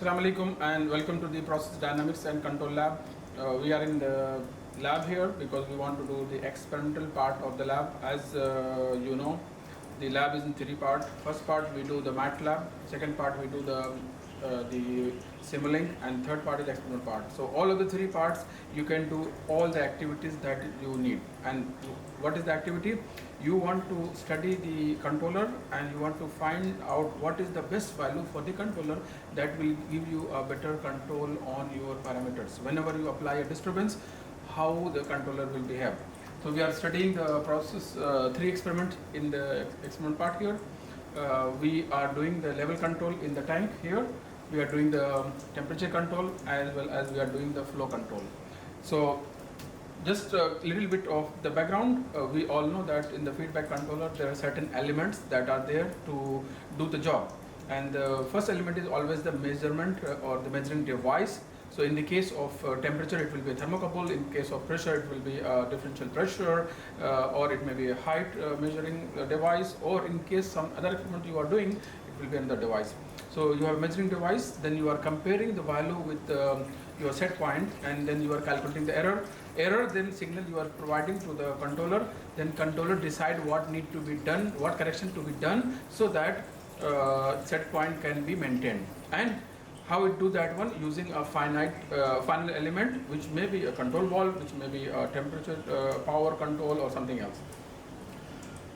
Assalamu alaikum and welcome to the Process Dynamics and Control Lab. We are in the lab here because we want to do the experimental part of the lab. As you know, the lab is in three parts. First part we do the mat lab, second part we do the Simulink, and third part is the experimental part. So all of the three parts you can do all the activities that you need. And what is the activity? You want to study the controller and you want to find out what is the best value for the controller that will give you a better control on your parameters. Whenever you apply a disturbance, how the controller will behave. So we are studying the process 3 experiment in the experiment part here. We are doing the level control in the tank here. We are doing the temperature control as well as we are doing the flow control. So just a little bit of the background. We all know that in the feedback controller there are certain elements that are there to do the job, and the first element is always the measurement or the measuring device. So in the case of temperature it will be a thermocouple, in case of pressure it will be a differential pressure, or it may be a height measuring device, or in case some other experiment you are doing, it will be another device. So you have a measuring device, then you are comparing the value with your set point, and then you are calculating the error. Then signal you are providing to the controller, then controller decide what need to be done, what correction to be done, so that set point can be maintained. And how it do that one? Using a finite final element, which may be a control valve, which may be a temperature power control or something else.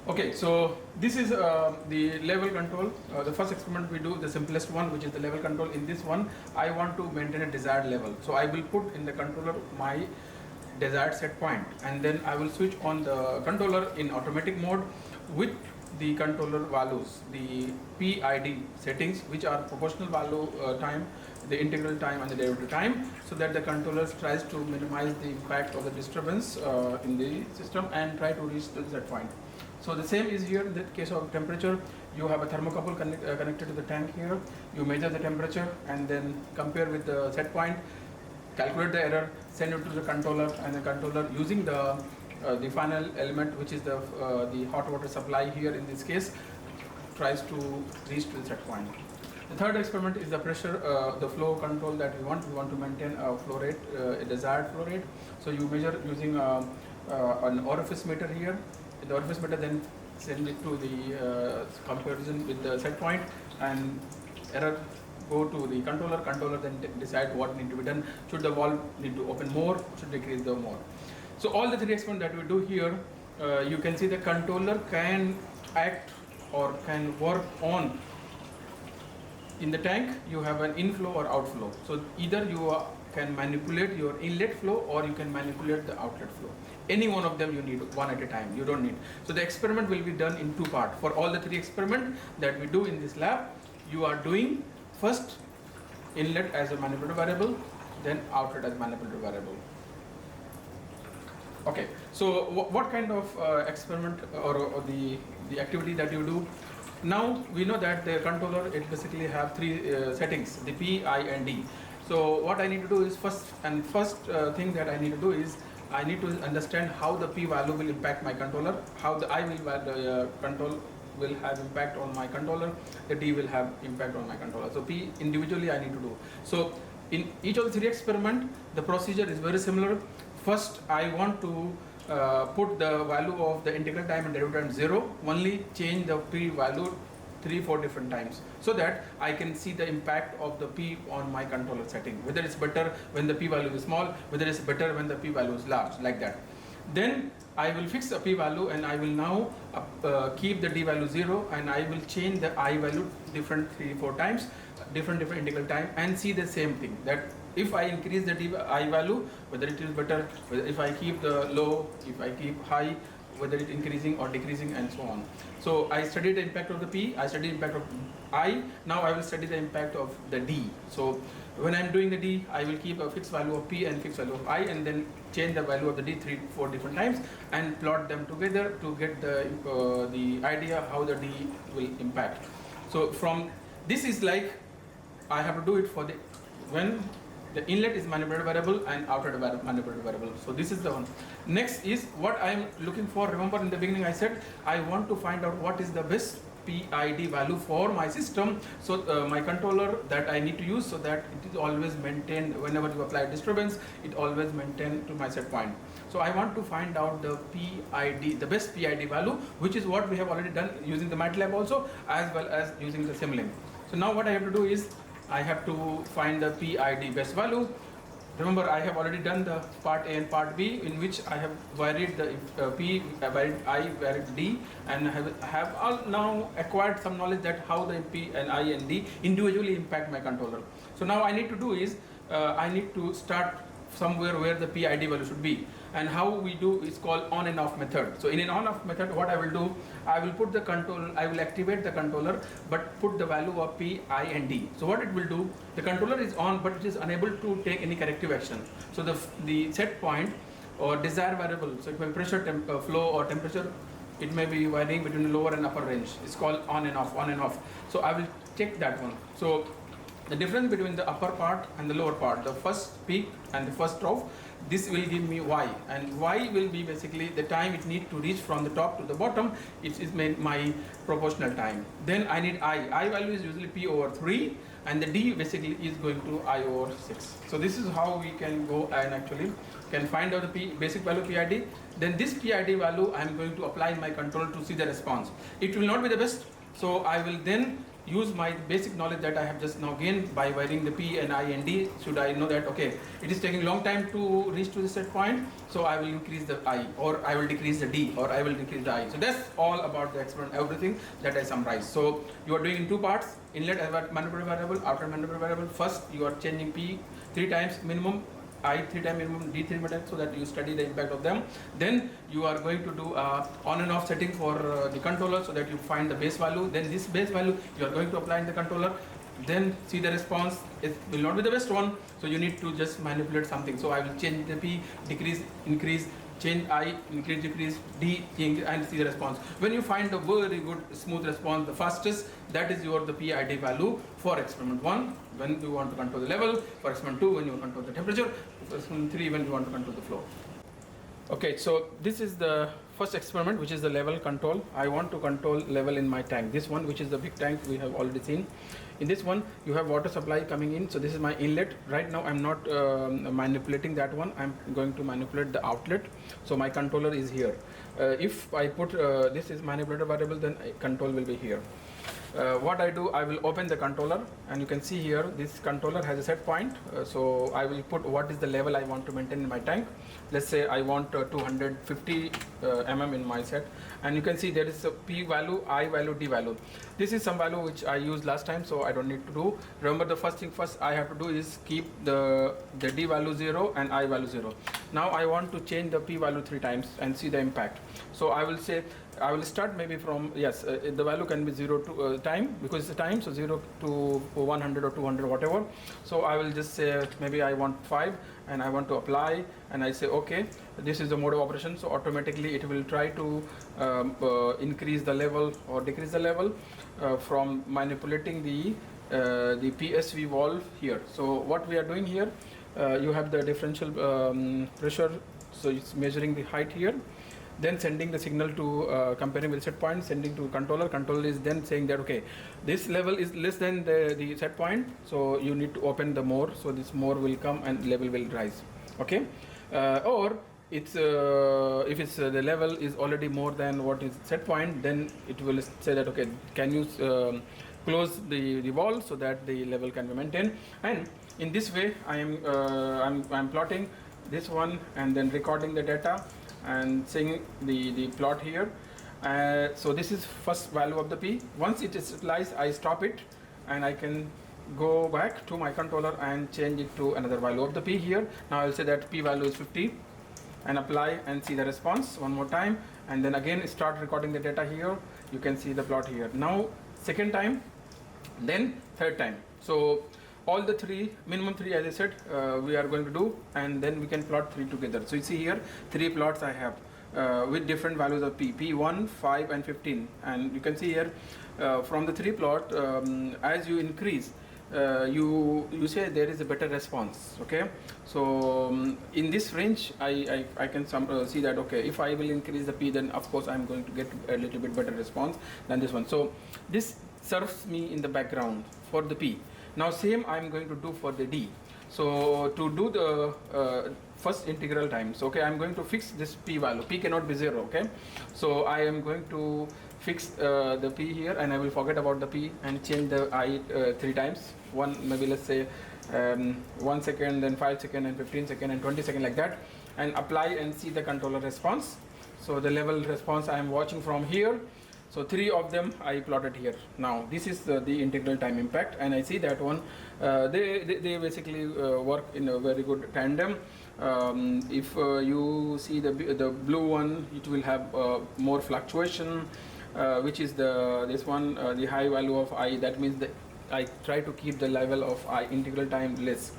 Okay, so this is the level control. The first experiment we do, the simplest one, which is the level control. In this one I want to maintain a desired level, so I will put in the controller my desired set point, and then I will switch on the controller in automatic mode with the controller values, the PID settings, which are proportional value time, the integral time and the derivative time, so that the controller tries to minimize the impact of the disturbance in the system and try to reach the set point. So the same is here in the case of temperature. You have a thermocouple connected to the tank here. You measure the temperature and then compare with the set point, calculate the error, send it to the controller, and the controller using the final element, which is the hot water supply here in this case, tries to reach to the set point. The third experiment is the pressure, the flow control that we want. We want to maintain a flow rate, a desired flow rate. So you measure using an orifice meter here. The orifice meter then send it to the comparison with the set point, and error go to the controller. Controller then decide what need to be done. Should the valve need to open more? Should decrease the more? So all the three experiments that we do here, you can see the controller can act or can work on. In the tank you have an inflow or outflow. So either you can manipulate your inlet flow or you can manipulate the outlet flow. Any one of them you need one at a time. You don't need. So the experiment will be done in two parts. For all the three experiments that we do in this lab, you are doing first inlet as a manipulative variable, then outlet as a manipulative variable. Okay, so what kind of experiment or the activity that you do? Now we know that the controller, it basically have three settings, the P, I and D. So what I need to do is first thing that I need to do is I need to understand how the P value will impact my controller, how the I will control will have impact on my controller, the D will have impact on my controller. So P individually I need to do. So in each of the three experiment, the procedure is very similar. First I want to put the value of the integral time and derivative time 0, only change the P value 3-4 different times, so that I can see the impact of the P on my controller setting, whether it's better when the P value is small, whether it's better when the P value is large, like that. Then I will fix a P value and I will now keep the D value 0, and I will change the I value different 3-4 times, different integral time, and see the same thing, that if I increase the I value, whether it is better, whether if I keep the low, if I keep high, whether it's increasing or decreasing, and so on. So I studied the impact of the P, I studied the impact of I, now I will study the impact of the D. So when I am doing the D, I will keep a fixed value of P and fixed value of I, and then change the value of the D 3-4 different times and plot them together to get the idea how the D will impact. So from this is like I have to do it for the when the inlet is manipulative variable and outlet manipulative variable. So this is the one. Next is what I am looking for. Remember in the beginning I said I want to find out what is the best PID value for my system, so my controller that I need to use, so that it is always maintained whenever you apply disturbance, it always maintained to my set point. So I want to find out the PID, the best PID value, which is what we have already done using the MATLAB also, as well as using the Simulink. So now what I have to do is, I have to find the PID best value. Remember, I have already done the part A and part B, in which I have varied the P, varied I, varied D, and have all now acquired some knowledge that how the P and I and D individually impact my controller. So now I need to do is, I need to start somewhere where the PID value should be, and how we do is called on and off method. So in an on off method, what I will do, I will put the control, I will activate the controller, but put the value of P, I and D. So what it will do, the controller is on, but it is unable to take any corrective action. So the set point or desired variable, so it may be pressure, flow or temperature, it may be varying between the lower and upper range. It's called on and off, on and off. So I will check that one. So the difference between the upper part and the lower part, the first peak and the first trough, this will give me Y, and Y will be basically the time it needs to reach from the top to the bottom. It is my proportional time. Then I need I value is usually P over 3, and the D basically is going to I over 6. So this is how we can go and actually can find out the basic value PID. Then this PID value I am going to apply in my control to see the response. It will not be the best, so I will then use my basic knowledge that I have just now gained by varying the P and I and D. Should I know that, okay, it is taking long time to reach to the set point, so I will increase the I, or I will decrease the D, or I will decrease the I. So that's all about the experiment, everything that I summarized. So you are doing in two parts: inlet manipulative variable, outer manipulative variable. First you are changing P 3 times minimum, I 3 times minimum, D 3 times, so that you study the impact of them. Then you are going to do on and off setting for the controller, so that you find the base value. Then this base value you are going to apply in the controller. Then see the response. It will not be the best one, so you need to just manipulate something. So I will change the P, decrease, increase, change I, increase, decrease, D, change, and see the response. When you find a very good smooth response, the fastest, that is your the PID value for experiment 1, when you want to control the level, for experiment 2, when you want to control the temperature, for experiment 3, when you want to control the flow. Okay, so this is the first experiment, which is the level control. I want to control level in my tank. This one, which is the big tank we have already seen. In this one, you have water supply coming in. So this is my inlet. Right now, I'm not manipulating that one. I'm going to manipulate the outlet. So my controller is here. If I put this is manipulator variable, then control will be here. What I do, I will open the controller, and you can see here this controller has a set point. So I will put what is the level I want to maintain in my tank. Let's say I want 250 mm in my set, and you can see there is a P value, I value, D value. This is some value which I used last time, so I don't need to do. Remember, the first thing first I have to do is keep the D value 0 and I value 0. Now I want to change the P value 3 times and see the impact. So I will say, I will start maybe from, the value can be 0 to time, because it's a time, so 0 to 100 or 200, whatever. So I will just say maybe I want 5, and I want to apply, and I say okay, this is the mode of operation, so automatically it will try to increase the level or decrease the level from manipulating the PSV valve here. So what we are doing here, you have the differential pressure, so it's measuring the height here, then sending the signal to comparing with set point, sending to controller. Controller is then saying that okay, this level is less than the set point, so you need to open the more, so this more will come and level will rise. Okay, or it's if it's the level is already more than what is set point, then it will say that okay, can you close the valve so that the level can be maintained. And in this way I am I'm plotting this one and then recording the data and seeing the plot here. So this is first value of the P. Once it is utilized, I stop it, and I can go back to my controller and change it to another value of the P here. Now I'll say that P value is 50 and apply and see the response one more time, and then again start recording the data here. You can see the plot here. Now second time, then third time. So all the three, minimum 3 as I said, we are going to do, and then we can plot 3 together. So you see here 3 plots I have with different values of P, P1, 5 and 15, and you can see here from the 3 plot, as you increase you say there is a better response. Okay, so in this range I can see that, okay, if I will increase the P, then of course I'm going to get a little bit better response than this one. So this serves me in the background for the P. Now same I'm going to do for the D. So to do the first integral times, okay, I'm going to fix this P value. P cannot be 0, okay. So I am going to fix the P here, and I will forget about the P and change the I 3 times. One, maybe let's say 1 second, then 5 second, and 15 second, and 20 second, like that, and apply and see the controller response. So the level response I am watching from here. So 3 of them I plotted here. Now this is the integral time impact, and I see that one they basically work in a very good tandem. If you see the blue one, it will have more fluctuation, which is this one, the high value of I. That means that I try to keep the level of I integral time less.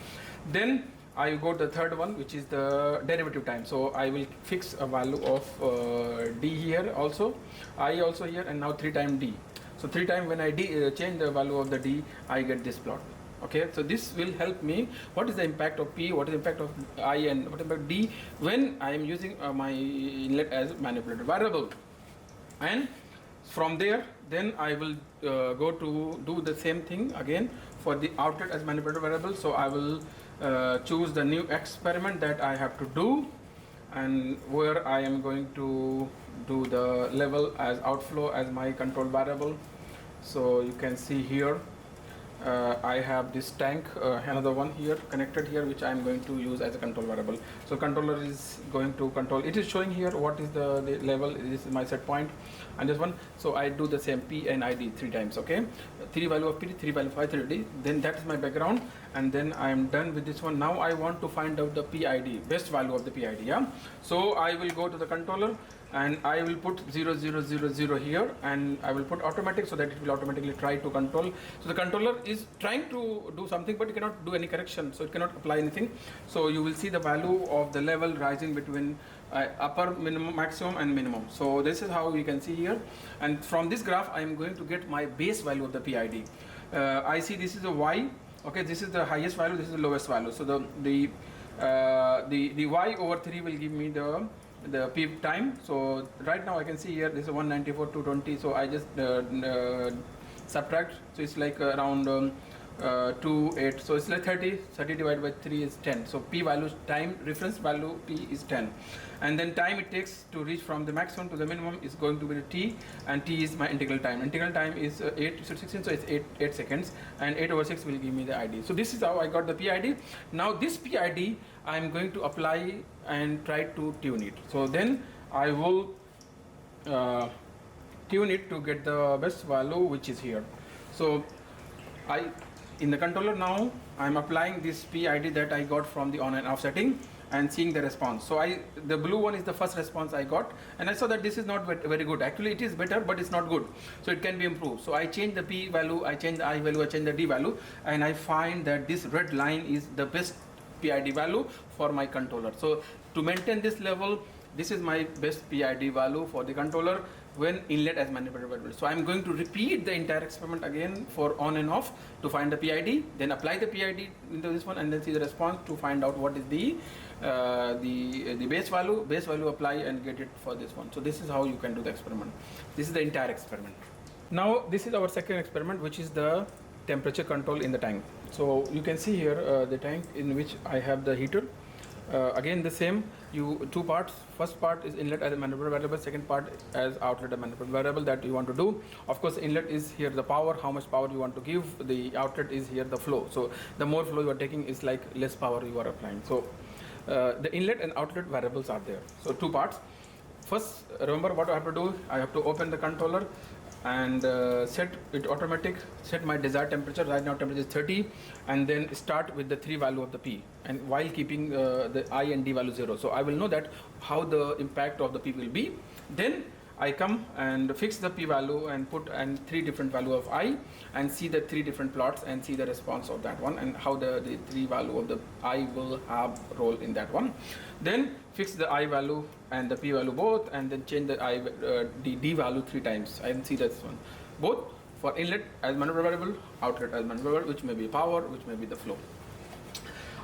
Then I go to the third one, which is the derivative time. So I will fix a value of D here also, I also here, and now 3 times D. So 3 times when I change the value of the D, I get this plot. Okay, so this will help me. What is the impact of P? What is the impact of I, and what impact D when I am using my inlet as manipulated variable? And from there, then I will go to do the same thing again for the outlet as manipulated variable. So I will choose the new experiment that I have to do, and where I am going to do the level as outflow as my control variable. So you can see here I have this tank, another one here connected here, which I am going to use as a control variable. So controller is going to control, it is showing here what is the level. This is my set point, and this one. So I do the same P and ID 3 times. Okay, 3 value of P, 3 value of I, 3 D. Then that is my background, and then I am done with this one. Now I want to find out the PID, best value of the PID. Yeah, so I will go to the controller, and I will put 0, 0, 0, 0 here, and I will put automatic, so that it will automatically try to control. So the controller is trying to do something, but it cannot do any correction, so it cannot apply anything. So you will see the value of the level rising between upper minimum, maximum, and minimum. So this is how you can see here, and from this graph I am going to get my base value of the PID. I see this is a Y. Okay, this is the highest value, this is the lowest value. So the Y over 3 will give me the P time. So right now I can see here this is 194 to 20. So I just subtract. So it's like around 2, 8. So it's like 30. 30 divided by 3 is 10. So P value, time reference value P is 10. And then time it takes to reach from the maximum to the minimum is going to be the T, and T is my integral time. Integral time is 16, so it's 8 seconds, and 8 over 6 will give me the ID. So this is how I got the PID. Now this PID I am going to apply and try to tune it. So then I will tune it to get the best value, which is here. So in the controller now I am applying this PID that I got from the on and off setting, and seeing the response. So the blue one is the first response I got, and I saw that this is not very good. Actually it is better, but it's not good, so it can be improved. So I change the P value, I change the I value, I change the D value, and I find that this red line is the best PID value for my controller. So to maintain this level, this is my best PID value for the controller when inlet as manipulated variable. So I'm going to repeat the entire experiment again for on and off to find the PID, then apply the PID into this one, and then see the response to find out what is the base value apply and get it for this one. So this is how you can do the experiment. This is the entire experiment. Now this is our second experiment, which is the temperature control in the tank. So you can see here the tank in which I have the heater. Again the same, two parts. First part is inlet as a manipulated variable, second part as outlet as a manipulated variable that you want to do. Of course inlet is here the power, how much power you want to give. The outlet is here the flow. So the more flow you are taking is like less power you are applying. So the inlet and outlet variables are there. So two parts. First, remember what I have to do. I have to open the controller and set it automatic, set my desired temperature. Right now temperature is 30, and then start with the 3 value of the P, and while keeping the I and D value 0. So I will know that how the impact of the P will be. Then I come and fix the P value and put 3 different value of I, and see the 3 different plots and see the response of that one, and how the 3 value of the I will have role in that one. Then fix the I value and the P value both, and then change the D value 3 times and see that one both for inlet as manual variable, outlet as manual variable, which may be power, which may be the flow.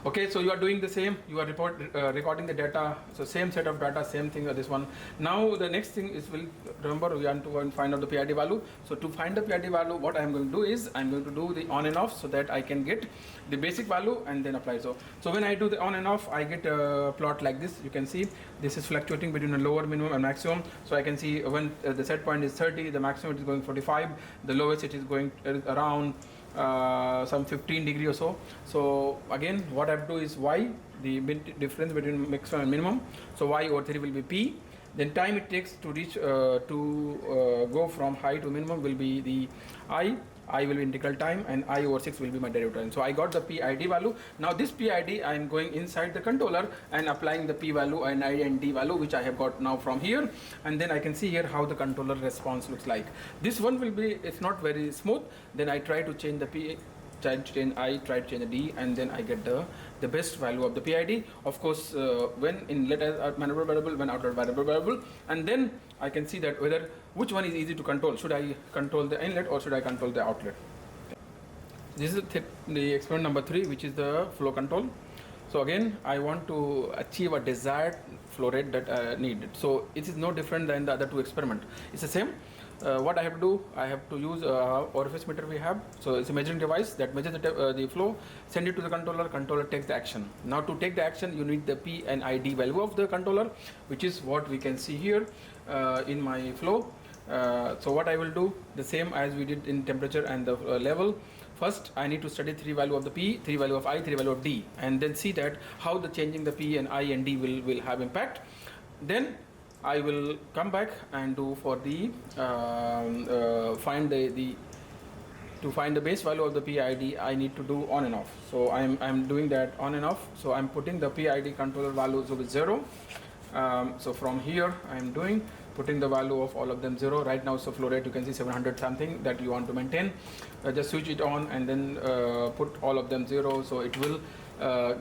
Okay, so you are doing the same, you are recording the data, so same set of data, same thing as this one. Now the next thing is, remember we want to find out the PID value. So to find the PID value, what I am going to do is, I am going to do the on and off so that I can get the basic value and then apply. So when I do the on and off, I get a plot like this. You can see this is fluctuating between a lower, minimum and maximum. So I can see when the set point is 30, the maximum it is going 45, the lowest it is going around some 15 degree or so. So again, what I have to do is y, the difference between maximum and minimum. So y over 3 will be p. Then time it takes to reach go from high to minimum will be the I will be integral time, and I over 6 will be my derivative time. So I got the PID value. Now this PID I am going inside the controller and applying the P value and I and D value, which I have got now from here, and then I can see here how the controller response looks like. This one will be, it's not very smooth. Then I try to change the P, try to change I, try to change the D, and then I get the best value of the PID. Of course, when inlet as manual variable, when outlet variable, and then I can see that whether which one is easy to control. Should I control the inlet or should I control the outlet? This is the experiment number 3, which is the flow control. So again, I want to achieve a desired flow rate that I needed. So it is no different than the other 2 experiments. It's the same. What I have to do, I have to use orifice meter we have. So it's a measuring device that measures the flow, send it to the controller, controller takes the action. Now to take the action, you need the P and ID value of the controller, which is what we can see here in my flow. So what I will do, the same as we did in temperature and the level. First, I need to study 3 value of the P, 3 value of I, 3 value of D, and then see that how the changing the P and I and D will have impact. Then I will come back and do for the find the base value of the PID. I need to do on and off. So I'm doing that on and off. So I'm putting the PID controller values with 0. So from here I'm putting the value of all of them 0. Right now, so flow rate you can see 700 something that you want to maintain. Just switch it on and then put all of them 0. So it will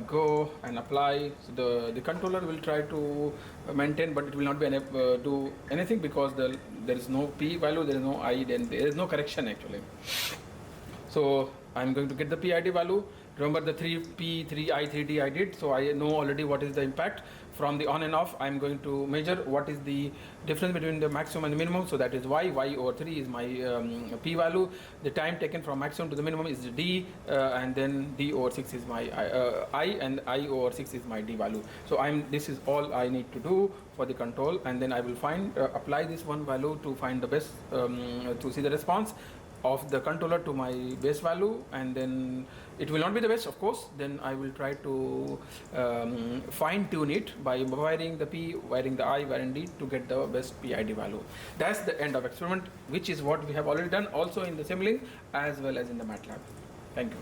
go and apply. So the controller will try to maintain, but it will not be do anything because there is no P value, there is no I, then there is no correction actually. So I'm going to get the PID value. Remember the 3P, 3I, 3D I did, so I know already what is the impact. From the on and off, I'm going to measure what is the difference between the maximum and the minimum. So that is y over 3 is my P value. The time taken from maximum to the minimum is D, and then D over 6 is my I, and I over 6 is my D value. So this is all I need to do for the control, and then I will apply this one value to find the best, to see the response of the controller to my base value, and then it will not be the best, of course. Then I will try to fine tune it by wiring the P, wiring the I, wiring D to get the best PID value. That's the end of experiment, which is what we have already done also in the Simulink as well as in the MATLAB. Thank you.